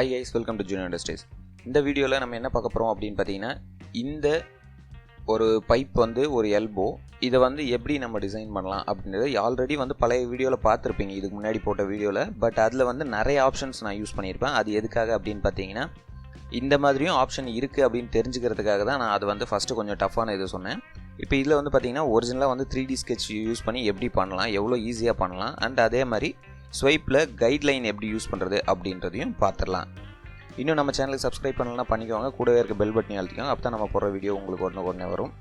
Hi guys, welcome to Junior Industries. இந்த வீடியோவில் நம்ம என்ன பார்க்க போகிறோம் அப்படின்னு பார்த்தீங்கன்னா, இந்த ஒரு பைப் வந்து ஒரு எல்போ, இதை வந்து எப்படி நம்ம டிசைன் பண்ணலாம் அப்படின்றது ஆல்ரெடி வந்து பழைய வீடியோவில் பார்த்துருப்பீங்க, இதுக்கு முன்னாடி போட்ட வீடியோவில். பட் அதில் வந்து நிறைய ஆப்ஷன்ஸ் நான் யூஸ் பண்ணியிருப்பேன். அது எதுக்காக அப்படின்னு பார்த்தீங்கன்னா, இந்த மாதிரியும் ஆப்ஷன் இருக்குது அப்படின்னு தெரிஞ்சுக்கிறதுக்காக தான் நான் அது வந்து ஃபஸ்ட்டு கொஞ்சம் டஃப்பான இது சொன்னேன். இப்போ இதில் வந்து பார்த்தீங்கன்னா ஒரிஜினலாக வந்து 3D sketch யூஸ் பண்ணி எப்படி பண்ணலாம், எவ்வளோ ஈஸியாக பண்ணலாம், அண்ட் அதே மாதிரி ஸ்வைப்பில் கைட்லைன் எப்படி யூஸ் பண்ணுறது அப்படின்றதையும் பார்த்துடலாம். இன்னும் நம்ம சேனலுக்கு சப்ஸ்கிரைப் பண்ணலாம் பண்ணிக்கோங்க, கூடவே இருக்க பெல் பட்டனை அழுத்திக்கோங்க. அப்போ தான் நம்ம போடுற வீடியோ உங்களுக்கு உடனே வரும்.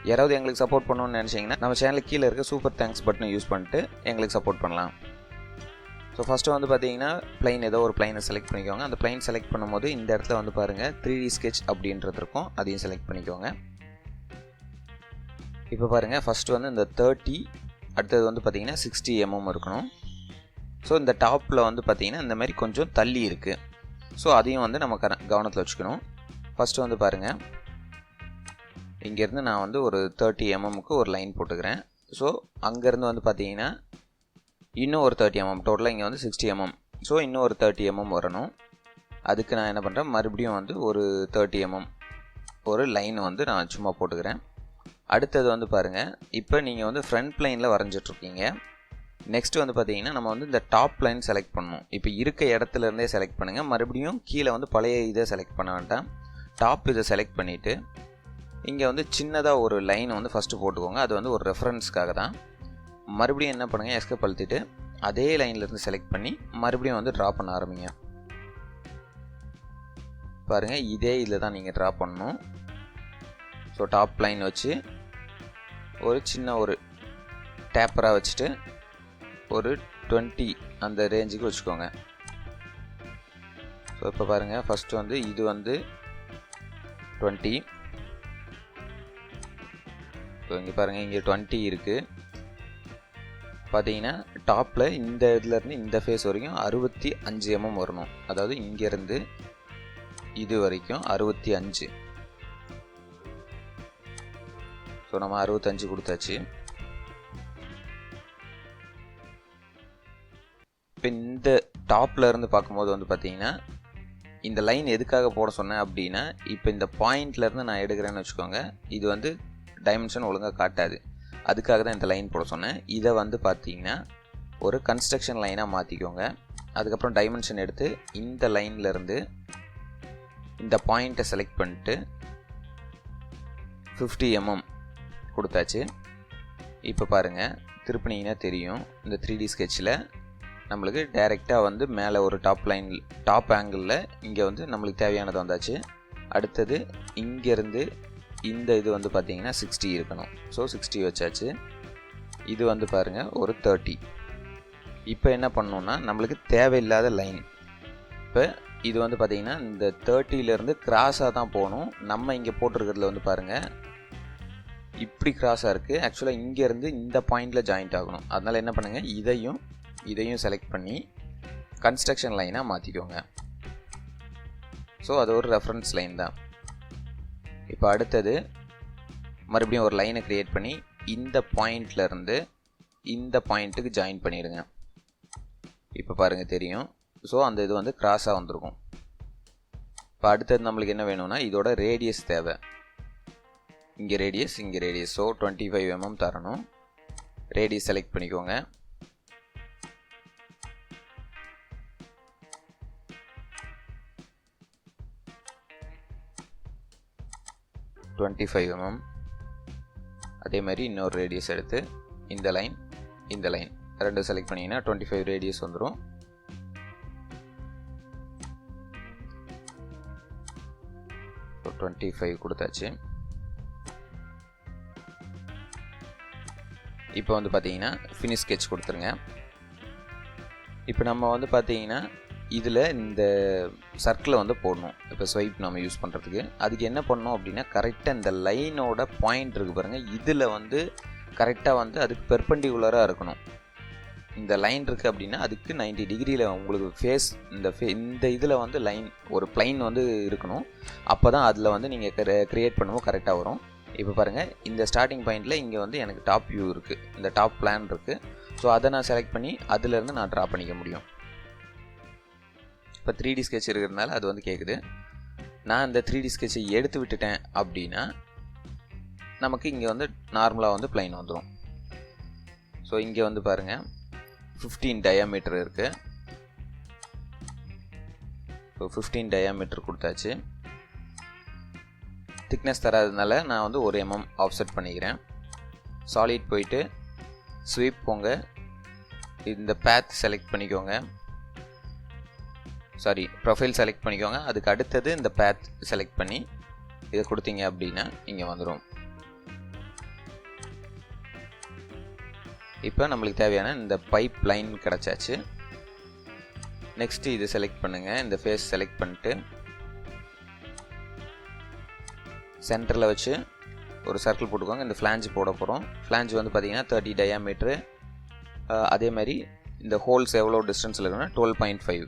யாராவது எங்களுக்கு சப்போர்ட் பண்ணணும்னு நினச்சிங்கன்னா நம்ம சேனலுக்கு கீழே இருக்க சூப்பர் தேங்க்ஸ் பட்டனை யூஸ் பண்ணிட்டு எங்களுக்கு சப்போர்ட் பண்ணலாம். ஸோ ஃபஸ்ட்டு வந்து பார்த்தீங்கன்னா பிளைன் ஏதோ ஒரு பிளைனை செலக்ட் பண்ணிக்கோங்க. அந்த பிளைன் செலக்ட் பண்ணும்போது இந்த இடத்துல வந்து பாருங்கள் 3D sketch அப்படின்றது இருக்கும், அதையும் செலக்ட் பண்ணிக்கோங்க. இப்போ பாருங்கள் ஃபஸ்ட்டு வந்து இந்த 30, அடுத்தது வந்து பார்த்தீங்கன்னா 60 mm இருக்கணும். ஸோ இந்த டாப்பில் வந்து பார்த்திங்கன்னா இந்த மாதிரி கொஞ்சம் தள்ளி இருக்குது. ஸோ அதையும் வந்து நம்ம கவனத்தில் வச்சுக்கணும். ஃபஸ்ட்டு வந்து பாருங்கள், இங்கேருந்து நான் வந்து ஒரு 30 mmக்கு ஒரு லைன் போட்டுக்கிறேன். ஸோ அங்கேருந்து வந்து பார்த்திங்கன்னா இன்னும் ஒரு 30 mm, டோட்டலாக இங்கே வந்து 60 mm. ஸோ இன்னும் ஒரு 30 mm வரணும். அதுக்கு நான் என்ன பண்ணுறேன், மறுபடியும் வந்து ஒரு 30 mm ஒரு லைன் வந்து நான் சும்மா போட்டுக்கிறேன். அடுத்தது வந்து பாருங்கள், இப்போ நீங்கள் வந்து ஃப்ரண்ட் பிளைனில் வரைஞ்சிட்ருக்கீங்க. நெக்ஸ்ட்டு வந்து பார்த்தீங்கன்னா நம்ம வந்து இந்த டாப் லைன் செலக்ட் பண்ணணும். இப்போ இருக்க இடத்துலேருந்தே செலக்ட் பண்ணுங்கள். மறுபடியும் கீழே வந்து பழைய இதை செலக்ட் பண்ண வேண்டாம், டாப் இதை செலக்ட் பண்ணிவிட்டு இங்கே வந்து சின்னதாக ஒரு லைன் வந்து ஃபஸ்ட்டு போட்டுக்கோங்க. அது வந்து ஒரு ரெஃபரன்ஸ்க்காக தான். மறுபடியும் என்ன பண்ணுங்கள், எஸ்கேப் அழுத்திட்டு அதே லைன்லேருந்து செலக்ட் பண்ணி மறுபடியும் வந்து ட்ரா பண்ண ஆரம்பிங்க. பாருங்கள், இதே இதில் தான் நீங்கள் ட்ரா பண்ணணும். ஸோ டாப் லைன் வச்சு ஒரு சின்ன ஒரு டேப்பராக வச்சுட்டு ஒரு 20 அந்த ரேஞ்சுக்கு வச்சுக்கோங்க. ஸோ இப்போ பாருங்கள், ஃபஸ்ட்டு வந்து இது வந்து 20. ஸோ இங்கே பாருங்கள், இங்கே 20 இருக்குது. பார்த்தீங்கன்னா டாப்பில் இந்த இதுலேருந்து இந்த ஃபேஸ் வரைக்கும் 65 mm வரணும். அதாவது இங்கேருந்து இது வரைக்கும் 65. ஸோ நம்ம 65 கொடுத்தாச்சு. இப்போ இந்த டாப்பில் இருந்து பார்க்கும்போது வந்து பார்த்தீங்கன்னா இந்த லைன் எதுக்காக போட சொன்னேன் அப்படின்னா, இப்போ இந்த பாயிண்ட்லேருந்து நான் எடுக்கிறேன்னு வச்சுக்கோங்க, இது வந்து டைமென்ஷன் ஒழுங்காக காட்டாது. அதுக்காக தான் இந்த லைன் போட சொன்னேன். இதை வந்து பார்த்தீங்கன்னா ஒரு கன்ஸ்ட்ரக்ஷன் லைனாக மாற்றிக்கோங்க. அதுக்கப்புறம் டைமென்ஷன் எடுத்து இந்த லைன்லேருந்து இந்த பாயிண்ட்டை செலக்ட் பண்ணிட்டு 50 mm கொடுத்தாச்சு. இப்போ பாருங்கள், திருப்பினீங்கன்னா தெரியும், இந்த 3D sketchல நம்மளுக்கு டைரெக்டாக வந்து மேலே ஒரு டாப் ஆங்கிளில் இங்கே வந்து நம்மளுக்கு தேவையானது வந்தாச்சு. அடுத்தது இங்கேருந்து இந்த இது வந்து பார்த்திங்கன்னா 60 இருக்கணும். ஸோ 60 வச்சாச்சு. இது வந்து பாருங்கள் ஒரு 30. இப்போ என்ன பண்ணணுன்னா, நம்மளுக்கு தேவையில்லாத லைன், இப்போ இது வந்து பார்த்திங்கன்னா இந்த 30லேருந்து கிராஸாக தான் போகணும். நம்ம இங்கே போட்டிருக்கிறதுல வந்து பாருங்கள் இப்படி கிராஸாக இருக்குது. ஆக்சுவலாக இங்கேருந்து இந்த பாயிண்டில் ஜாயிண்ட் ஆகணும். அதனால் என்ன பண்ணுங்கள், இதையும் செலக்ட் பண்ணி கன்ஸ்ட்ரக்ஷன் லைனாக மாற்றிக்கோங்க. ஸோ அது ஒரு ரெஃபரன்ஸ் லைன் தான். இப்போ அடுத்தது மறுபடியும் ஒரு லைனை க்ரியேட் பண்ணி இந்த பாயிண்ட்லேருந்து இந்த பாயிண்ட்டுக்கு ஜாயின் பண்ணிடுங்க. இப்போ பாருங்கள் தெரியும். ஸோ அந்த இது வந்து கிராஸாக வந்திருக்கும். இப்போ அடுத்தது நம்மளுக்கு என்ன வேணும்னா, இதோட ரேடியஸ் தேவை. இங்கே ரேடியஸ், இங்கே ரேடியஸ். ஸோ 25 mm தரணும். ரேடியஸ் செலக்ட் பண்ணிக்கோங்க. அதே மாதிரி இன்னொரு ரேடியஸ் எடுத்து இந்த லைன் ரெண்டு செலக்ட் பண்ணிங்கன்னா 25 ரேடியஸ் வந்துடும். ஸோ 25 கொடுத்தாச்சு. இப்போ வந்து பார்த்தீங்கன்னா ஃபினிஷ் ஸ்கெட்ச் கொடுத்துருங்க. இப்போ நம்ம வந்து பார்த்தீங்கன்னா இதில் இந்த சர்க்கிளை வந்து போடணும். இப்போ ஸ்வைப் நம்ம யூஸ் பண்ணுறதுக்கு அதுக்கு என்ன பண்ணணும் அப்படின்னா, கரெக்டாக இந்த லைனோட பாயிண்ட் இருக்குது பாருங்கள், இதில் வந்து கரெக்டாக வந்து அதுக்கு பெர்பெண்டிகுலராக இருக்கணும். இந்த லைன் இருக்குது அப்படின்னா அதுக்கு 90 டிகிரியில் உங்களுக்கு ஃபேஸ் இந்த இதில் வந்து லைன் ஒரு பிளைன் வந்து இருக்கணும். அப்போ தான் அதில் வந்து நீங்கள் க்ரியேட் பண்ணும்போது கரெக்டாக வரும். இப்போ பாருங்கள், இந்த ஸ்டார்டிங் பாயிண்டில் இங்கே வந்து எனக்கு டாப் வியூ இருக்குது, இந்த டாப் பிளான் இருக்குது. ஸோ அதை நான் செலக்ட் பண்ணி அதிலேருந்து நான் ட்ரா பண்ணிக்க முடியும். இப்போ 3D ஸ்கெட்ச் இருக்கிறதுனால அது வந்து கேட்குது. நான் இந்த 3D ஸ்கெட்சை எடுத்து விட்டுட்டேன் அப்படின்னா நமக்கு இங்கே வந்து நார்மலாக வந்து பிளைன் வந்துடும். ஸோ இங்கே வந்து பாருங்கள் 15 டயாமீட்டர் இருக்குது. ஸோ 15 டயாமீட்டர் கொடுத்தாச்சு. திக்னஸ் தராததுனால நான் வந்து 1 mm ஆஃப்செட் பண்ணிக்கிறேன். சாலிட் போயிட்டு ஸ்வீப் போங்க, இந்த பேத் செலக்ட் பண்ணிக்கோங்க, சாரி ப்ரொஃபைல் செலக்ட் பண்ணிக்கோங்க. அதுக்கு அடுத்தது இந்த பேத் செலக்ட் பண்ணி இதை கொடுத்தீங்க அப்படின்னா இங்கே வந்துடும். இப்போ நம்மளுக்கு தேவையான இந்த பைப் லைன் கிடச்சாச்சு. நெக்ஸ்ட்டு இது செலக்ட் பண்ணுங்கள். இந்த ஃபேஸ் செலக்ட் பண்ணிட்டு சென்டரில் வச்சு ஒரு சர்க்கிள் போட்டுக்கோங்க. இந்த ஃப்ளாஞ்ச் போட போகிறோம். ஃப்ளாஞ்ச் வந்து பார்த்திங்கன்னா 30 டயாமீட்ரு. அதே மாதிரி இந்த ஹோல்ஸ் எவ்வளோ டிஸ்டன்ஸில் இருக்குன்னா 12.5.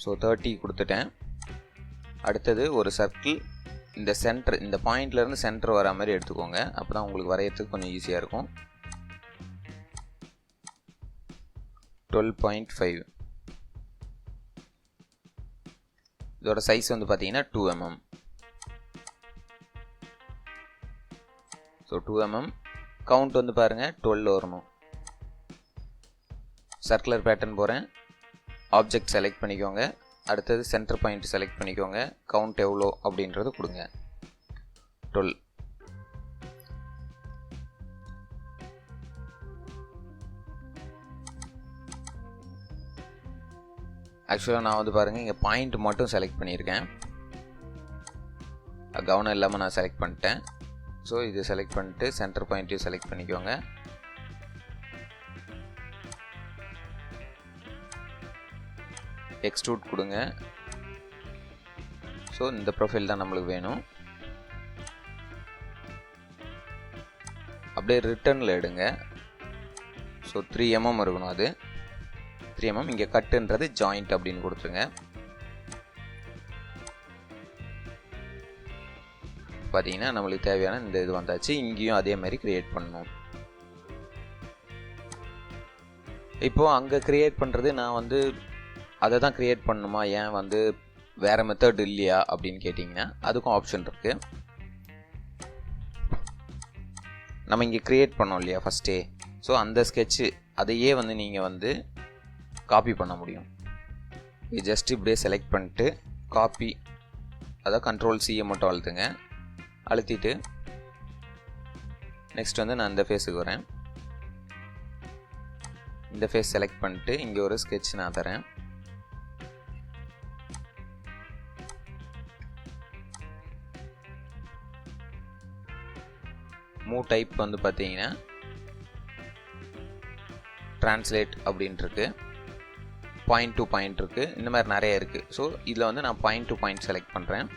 ஸோ 30 கொடுத்துட்டேன். அடுத்தது ஒரு சர்க்கிள் இந்த சென்டர், இந்த பாயிண்ட்லேருந்து சென்டர் வர மாதிரி எடுத்துக்கோங்க. அப்போ தான் உங்களுக்கு வரையறதுக்கு கொஞ்சம் ஈஸியாக இருக்கும். 12.5. இதோட சைஸ் வந்து பார்த்தீங்கன்னா 2 mm. So 2 mm. கவுண்ட் வந்து பாருங்கள் 12 வரணும். சர்க்குலர் பேட்டர்ன் போகிறேன். ஆப்ஜெக்ட் செலக்ட் பண்ணிக்கோங்க. அடுத்தது சென்டர் பாயிண்ட் செலக்ட் பண்ணிக்கோங்க. கவுண்ட் எவ்வளோ அப்படின்றது கொடுங்க. 12. ஆக்சுவலாக நான் வந்து பாருங்கள் இங்கே பாயிண்ட் மட்டும் செலக்ட் பண்ணியிருக்கேன். கவனம் இல்லாமல் நான் செலக்ட் பண்ணிட்டேன். ஸோ இது செலக்ட் பண்ணிட்டு சென்டர் பாயிண்ட்டையும் செலக்ட் பண்ணிக்கோங்க. எக்ஸ்ட்ரூட் கொடுங்க. ஸோ இந்த ப்ரொஃபைல் தான் நம்மளுக்கு வேணும். அப்படியே ரிட்டர்னில் எடுங்க. ஸோ 3 mm இருக்கணும். அது 3 mm. இங்கே கட்டுன்றது ஜாயிண்ட் அப்படின்னு கொடுத்துருங்க. பார்த்தீங்கன்னா நம்மளுக்கு தேவையான இந்த இது வந்தாச்சு. இங்கேயும் அதே மாதிரி க்ரியேட் பண்ணணும். இப்போது அங்கே க்ரியேட் பண்ணுறது நான் வந்து அதை தான் க்ரியேட் பண்ணணுமா, ஏன் வந்து வேறு மெத்தட் இல்லையா அப்படின்னு கேட்டிங்கன்னா அதுக்கும் ஆப்ஷன் இருக்குது. நம்ம இங்கே க்ரியேட் பண்ணோம் இல்லையா ஃபஸ்ட்டே, ஸோ அந்த ஸ்கெட்சு அதையே வந்து நீங்கள் வந்து காப்பி பண்ண முடியும். இது ஜஸ்ட் இப்படியே செலக்ட் பண்ணிட்டு காப்பி, அதாவது Ctrl+C மட்டும் அழுத்துங்க. அழுத்திட்டு நெக்ஸ்ட் வந்து நான் இந்த ஃபேஸுக்கு வரேன். இந்த ஃபேஸ் செலக்ட் பண்ணிட்டு இங்கே ஒரு ஸ்கெட்ச் நான் தரேன். மூவ் டைப் வந்து பார்த்தீங்கன்னா ட்ரான்ஸ்லேட் அப்படின்ட்டு இருக்கு. பாயிண்ட் டு பாயிண்ட் இருக்குது. இந்த மாதிரி நிறைய இருக்குது. ஸோ இதில் வந்து நான் பாயிண்ட் டு பாயிண்ட் செலக்ட் பண்ணுறேன்.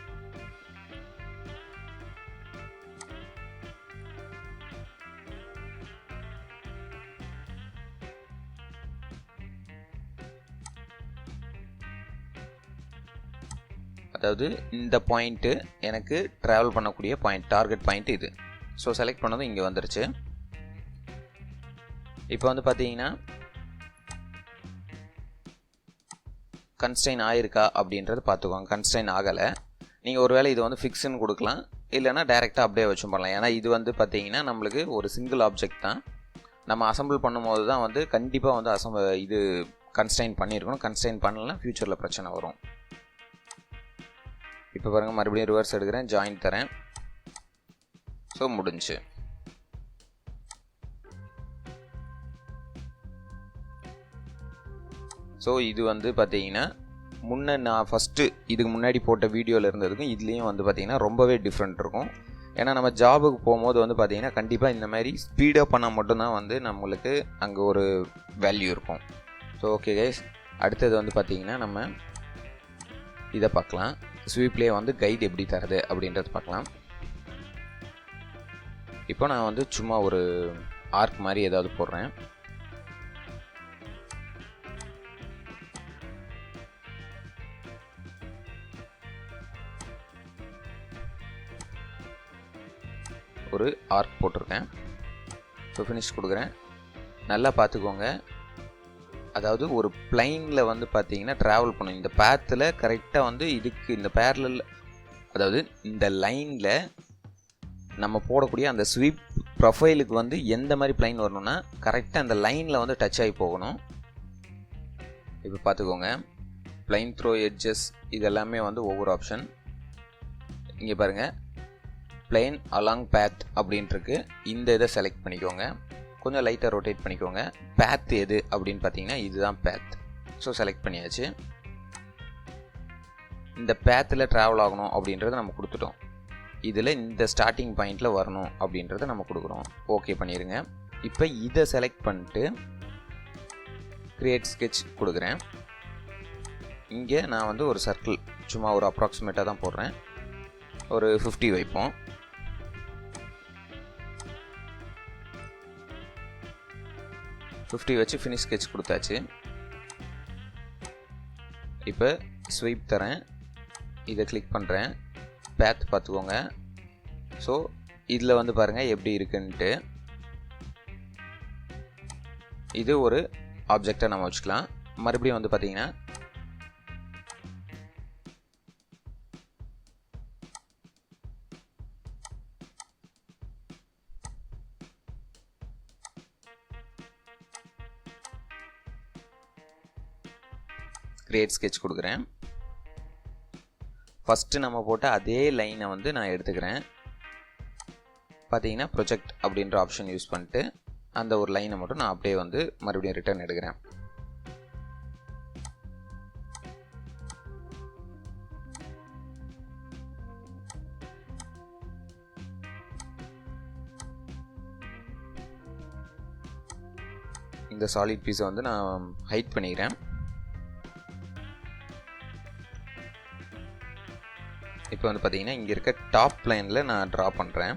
அதாவது இந்த பாயிண்ட்டு எனக்கு ட்ராவல் பண்ணக்கூடிய பாயிண்ட், டார்கெட் பாயிண்ட் இது. ஸோ செலக்ட் பண்ணதும் இங்கே வந்துருச்சு. இப்போ வந்து பார்த்தீங்கன்னா கன்ஸ்ட்ரெயின் ஆகிருக்கா அப்படின்றது பார்த்துக்கோங்க. கன்ஸ்ட்ரெயின் ஆகலை. நீங்கள் ஒருவேளை இது வந்து ஃபிக்ஸ்ன்னு கொடுக்கலாம், இல்லைனா டைரெக்டாக அப்படியே வச்சும் பண்ணலாம். ஏன்னா இது வந்து பார்த்தீங்கன்னா நம்மளுக்கு ஒரு சிங்கிள் ஆப்ஜெக்ட் தான். நம்ம அசம்பிள் பண்ணும்போது தான் வந்து கண்டிப்பாக வந்து இது கன்ஸ்ட்ரெயின் பண்ணியிருக்கணும். கன்ஸ்ட்ரெயின் பண்ணலைன்னா ஃப்யூச்சரில் பிரச்சனை வரும். இப்போ பாருங்கள், மறுபடியும் ரிவர்ஸ் எடுக்கிறேன், ஜாயின் தரேன். ஸோ முடிஞ்சு. ஸோ இது வந்து பார்த்தீங்கன்னா நான் ஃபஸ்ட்டு இதுக்கு முன்னாடி போட்ட வீடியோவில் இருந்ததுக்கும் இதுலேயும் வந்து பார்த்தீங்கன்னா ரொம்பவே டிஃப்ரெண்ட் இருக்கும். ஏன்னா நம்ம ஜாபுக்கு போகும்போது வந்து பார்த்தீங்கன்னா கண்டிப்பாக இந்த மாதிரி ஸ்பீடப் பண்ணால் மட்டும்தான் வந்து நம்மளுக்கு அங்கே ஒரு வேல்யூ இருக்கும். ஸோ ஓகே கைஸ், அடுத்தது வந்து பார்த்தீங்கன்னா நம்ம இதை பார்க்கலாம். ஸ்வீப்லேயே வந்து கைடு எப்படி தரது அப்படின்றது பார்க்கலாம். இப்போ நான் வந்து சும்மா ஒரு ஆர்க் மாதிரி ஏதாவது போடுறேன். ஒரு ஆர்க் போட்டிருக்கேன். ஸோ ஃபினிஷ் கொடுக்குறேன். நல்லா பார்த்துக்கோங்க, அதாவது ஒரு பிளைனில் வந்து பார்த்தீங்கன்னா ட்ராவல் பண்ணும். இந்த பேத்தில் கரெக்டாக வந்து இதுக்கு இந்த பேரலல், அதாவது இந்த லைனில் நம்ம போடக்கூடிய அந்த ஸ்வீப் ப்ரொஃபைலுக்கு வந்து எந்த மாதிரி பிளைன் வரணும்னா கரெக்டாக அந்த லைனில் வந்து டச் ஆகி போகணும். இப்போ பார்த்துக்கோங்க, பிளைன் த்ரோ எட்ஜஸ் இது எல்லாமே வந்து ஒவ்வொரு ஆப்ஷன். இங்கே பாருங்கள், பிளைன் அலாங் பேத் அப்படின்ட்டுருக்கு. இந்த இதை செலக்ட் பண்ணிக்கோங்க, கொஞ்சம் லைட்டாக ரொட்டேட் பண்ணிக்கோங்க. பேத் எது அப்படின்னு பார்த்தீங்கன்னா இதுதான் பேத். ஸோ செலக்ட் பண்ணியாச்சு. இந்த பேத்தில் ட்ராவல் ஆகணும் அப்படின்றத நம்ம கொடுத்துட்டோம். இதில் இந்த ஸ்டார்டிங் பாயிண்டில் வரணும் அப்படின்றத நம்ம கொடுக்குறோம். ஓகே பண்ணிடுங்க. இப்போ இதை செலக்ட் பண்ணிட்டு கிரியேட் ஸ்கெட்ச் கொடுக்குறேன். இங்கே நான் வந்து ஒரு சர்க்கிள் சும்மா ஒரு அப்ராக்சிமேட்டாக தான் போடுறேன். ஒரு 50 வைப்போம். வச்சு ஃபினிஷ் ஸ்கெட்ச் கொடுத்தாச்சு. இப்போ ஸ்வீப் தரேன், இதை கிளிக் பண்ணுறேன், பேத் பார்த்துக்கோங்க. ஸோ இதில் வந்து பாருங்கள் எப்படி இருக்குன்ட்டு. இது ஒரு ஆப்ஜெக்டை நம்ம வச்சுக்கலாம். மறுபடியும் வந்து பார்த்தீங்கன்னா கிரியேட் ஸ்கெட்ச் கொடுக்குறேன். ஃபஸ்ட்டு நம்ம போட்ட அதே லைனை வந்து நான் எடுத்துக்கிறேன். பார்த்தீங்கன்னா ப்ரொஜெக்ட் அப்படின்ற ஆப்ஷன் யூஸ் பண்ணிட்டு அந்த ஒரு லைனை மட்டும் நான் அப்படியே வந்து மறுபடியும் ரிட்டர்ன் எடுக்கிறேன். இந்த சாலிட் பீஸை வந்து நான் ஹைட் பண்ணிக்கிறேன். இப்போ வந்து பார்த்தீங்கன்னா இங்கே இருக்க டாப் லைனில் நான் ட்ரா பண்ணுறேன்.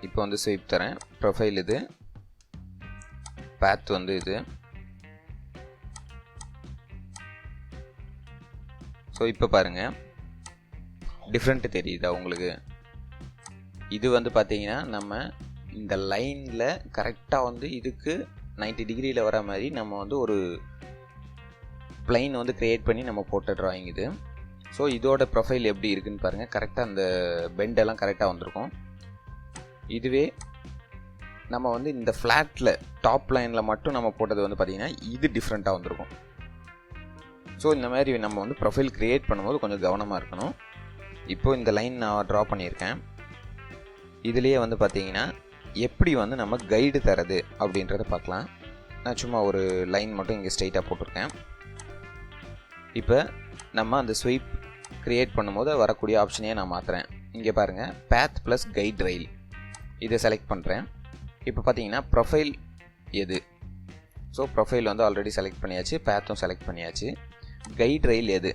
இப்போ வந்து ஸ்வீப் தரேன். ப்ரொஃபைல் இது, பேத் வந்து இது. ஸோ இப்போ பாருங்கள் டிஃப்ரெண்ட்டு தெரியுதா உங்களுக்கு? இது வந்து பார்த்தீங்கன்னா நம்ம இந்த லைனில் கரெக்டாக வந்து இதுக்கு 90 டிகிரியில் வர மாதிரி நம்ம வந்து ஒரு பிளைன் வந்து க்ரியேட் பண்ணி நம்ம போட்ட ட்ராயிங் இது. ஸோ இதோட ப்ரொஃபைல் எப்படி இருக்குன்னு பாருங்கள். கரெக்டாக அந்த பெண்டெல்லாம் கரெக்டாக வந்திருக்கும். இதுவே நம்ம வந்து இந்த ஃப்ளாட்டில் டாப் லைனில் மட்டும் நம்ம போட்டது வந்து பார்த்திங்கன்னா இது டிஃப்ரெண்ட்டாக வந்திருக்கும். ஸோ இந்த மாதிரி நம்ம வந்து ப்ரொஃபைல் க்ரியேட் பண்ணும்போது கொஞ்சம் கவனமாக இருக்கணும். இப்போது இந்த லைன் நான் ட்ரா பண்ணியிருக்கேன். இதுலேயே வந்து பார்த்திங்கன்னா எப்படி வந்து நம்ம கைடு தரது அப்படின்றத பார்க்கலாம். நான் சும்மா ஒரு லைன் மட்டும் இங்கே ஸ்ட்ரைட்டாக போட்டிருக்கேன். இப்போ நம்ம அந்த ஸ்வீப் க்ரியேட் பண்ணும்போது வரக்கூடிய ஆப்ஷனையே நான் மாற்றுறேன். இங்கே பாருங்கள், பேத் ப்ளஸ் கைட் ரயில் இதை செலக்ட் பண்ணுறேன். இப்போ பார்த்தீங்கன்னா ப்ரொஃபைல் எது? ஸோ ப்ரொஃபைல் வந்து ஆல்ரெடி செலக்ட் பண்ணியாச்சு, பேத்தும் செலக்ட் பண்ணியாச்சு. கைட் ரயில் எது?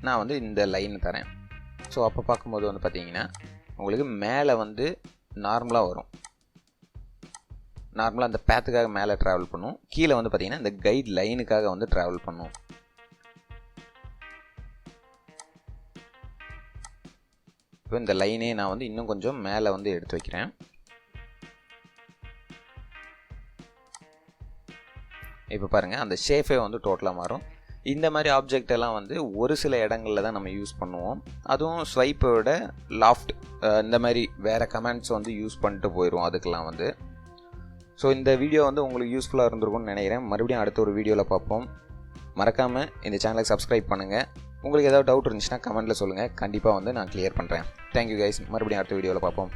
நான் வந்து இந்த லைன் தரேன். ஸோ அப்போ பார்க்கும்போது வந்து பார்த்தீங்கன்னா உங்களுக்கு மேலே வந்து நார்மலாக வரும். நார்மலாக அந்த பேத்துக்காக மேலே ட்ராவல் பண்ணும். கீழே வந்து பார்த்தீங்கன்னா இந்த கைட் லைனுக்காக வந்து ட்ராவல் பண்ணும். இப்போ இந்த லைனே நான் வந்து இன்னும் கொஞ்சம் மேலே வந்து எடுத்து வைக்கிறேன். இப்போ பாருங்கள் அந்த ஷேஃபே வந்து டோட்டலாக மாறும். இந்த மாதிரி ஆப்ஜெக்ட் எல்லாம் வந்து ஒரு சில இடங்களில் தான் நம்ம யூஸ் பண்ணுவோம். அதுவும் ஸ்வைப்போட லாஃப்ட் இந்த மாதிரி வேறு கமெண்ட்ஸ் வந்து யூஸ் பண்ணிட்டு போயிடுவோம் அதுக்கெல்லாம் வந்து. ஸோ இந்த வீடியோ வந்து உங்களுக்கு யூஸ்ஃபுல்லாக இருந்திருக்கும்னு நினைக்கிறேன். மறுபடியும் அடுத்த ஒரு வீடியோவில் பார்ப்போம். மறக்காமல் இந்த சேனலுக்கு சப்ஸ்கிரைப் பண்ணுங்கள். உங்களுக்கு ஏதாவது டவுட் இருந்துச்சுன்னா கமெண்ட்டில் சொல்லுங்கள். கண்டிப்பாக வந்து நான் கிளியர் பண்ணுறேன். Thank you guys. மறுபடியும் அடுத்த வீடியோவில் பார்ப்போம்.